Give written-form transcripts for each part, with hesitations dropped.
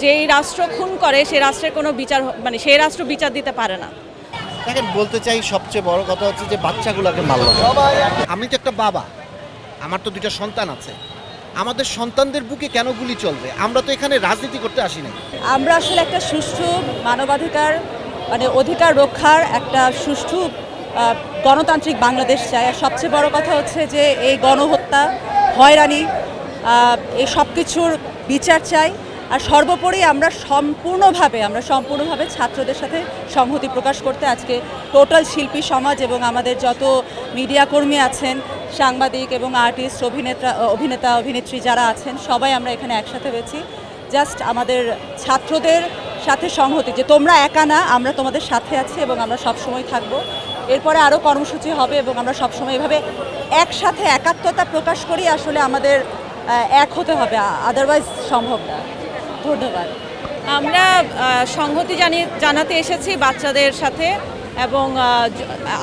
যেই রাষ্ট্র খুন করে সেই রাষ্ট্রের কোনো বিচার সেই রাষ্ট্র বিচার দিতে পারে না। দেখেন, বলতে চাই সবচেয়ে বড় কথা হচ্ছে যে বাচ্চাগুলোকে মারল। আমি তো একটা বাবা, আমার তো দুইটা সন্তান আছে। আমাদের সন্তানদের বুকে কেন গুলি চলবে? আমরা তো এখানে রাজনীতি করতে আসি নাই। আমরা আসলে একটা সুষ্ঠু মানবাধিকার অধিকার রক্ষার একটা সুষ্ঠু গণতান্ত্রিক বাংলাদেশ চাই। আর সবচেয়ে বড় কথা হচ্ছে যে এই গণহত্যা, হয়রানি, এই সব কিছুর বিচার চাই। আর সর্বোপরি আমরা সম্পূর্ণভাবে ছাত্রদের সাথে সংহতি প্রকাশ করতে আজকে টোটাল শিল্পী সমাজ এবং আমাদের যত মিডিয়া কর্মী আছেন, সাংবাদিক এবং আর্টিস্ট, অভিনেতা অভিনেত্রী যারা আছেন, সবাই আমরা এখানে একসাথে হয়েছি জাস্ট আমাদের ছাত্রদের সাথে সংহতি, যে তোমরা একা না, আমরা তোমাদের সাথে আছি এবং আমরা সবসময় থাকবো। এরপরে আরও কর্মসূচি হবে এবং আমরা সবসময় এভাবে একসাথে একাত্মতা প্রকাশ করি। আসলে আমাদের এক হতে হবে, আদারওয়াইজ সম্ভব না। ধন্যবাদ। আমরা সংহতি জানাতে এসেছি বাচ্চাদের সাথে এবং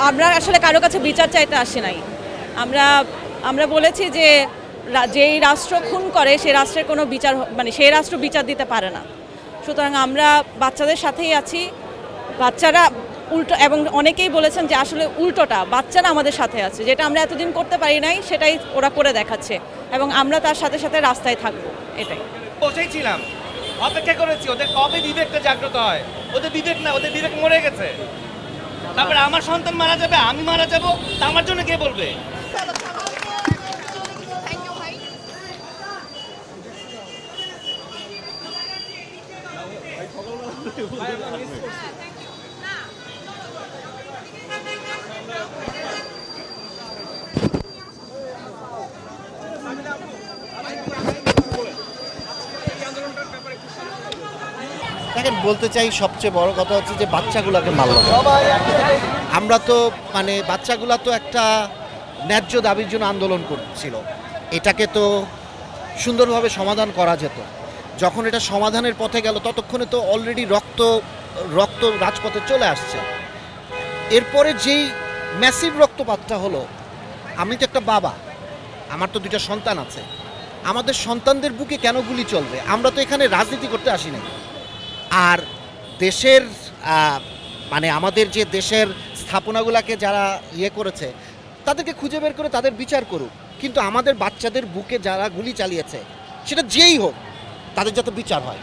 আমরা আসলে কারো কাছে বিচার চাইতে আসি নাই। আমরা বলেছি যে যেই রাষ্ট্র খুন করে সেই রাষ্ট্রের কোনো বিচার সেই রাষ্ট্র বিচার দিতে পারে না। সুতরাং আমরা বাচ্চাদের সাথেই আছি। বাচ্চারা উল্টো, এবং অনেকেই বলেছেন যে আসলে উল্টোটা, বাচ্চারা আমাদের সাথে আছে, যেটা আমরা এতদিন করতে পারি নাই সেটাই ওরা করে দেখাচ্ছে এবং আমরা তার সাথে সাথে রাস্তায় থাকবো। এটাই বসেই ছিলাম, অপেক্ষা করেছি ওদের কবে বিবেকটা জাগ্রত হয়। ওদের বিবেক না, ওদের বিবেক মরে গেছে। তারপরে আমার সন্তান মারা যাবে, আমি মারা যাব, তা আমার জন্য কে বলবে? দেখেন, বলতে চাই সবচেয়ে বড় কথা হচ্ছে যে বাচ্চাগুলোকে মারল। আমরা তো বাচ্চাগুলা তো একটা ন্যায্য দাবির জন্য আন্দোলন করছিল। এটাকে তো সুন্দরভাবে সমাধান করা যেত। যখন এটা সমাধানের পথে গেল ততক্ষণে তো অলরেডি রক্ত রাজপথে চলে আসছে। এরপরে যেই ম্যাসিভ রক্তপাতটা হলো, আমি তো একটা বাবা, আমার তো দুইটা সন্তান আছে। আমাদের সন্তানদের বুকে কেন গুলি চলবে? আমরা তো এখানে রাজনীতি করতে আসি নাই। আর দেশের আমাদের যে দেশের স্থাপনাগুলোকে যারা করেছে তাদেরকে খুঁজে বের করে তাদের বিচার করুক, কিন্তু আমাদের বাচ্চাদের বুকে যারা গুলি চালিয়েছে সেটা যেই হোক, তাদের যাতে বিচার হয়।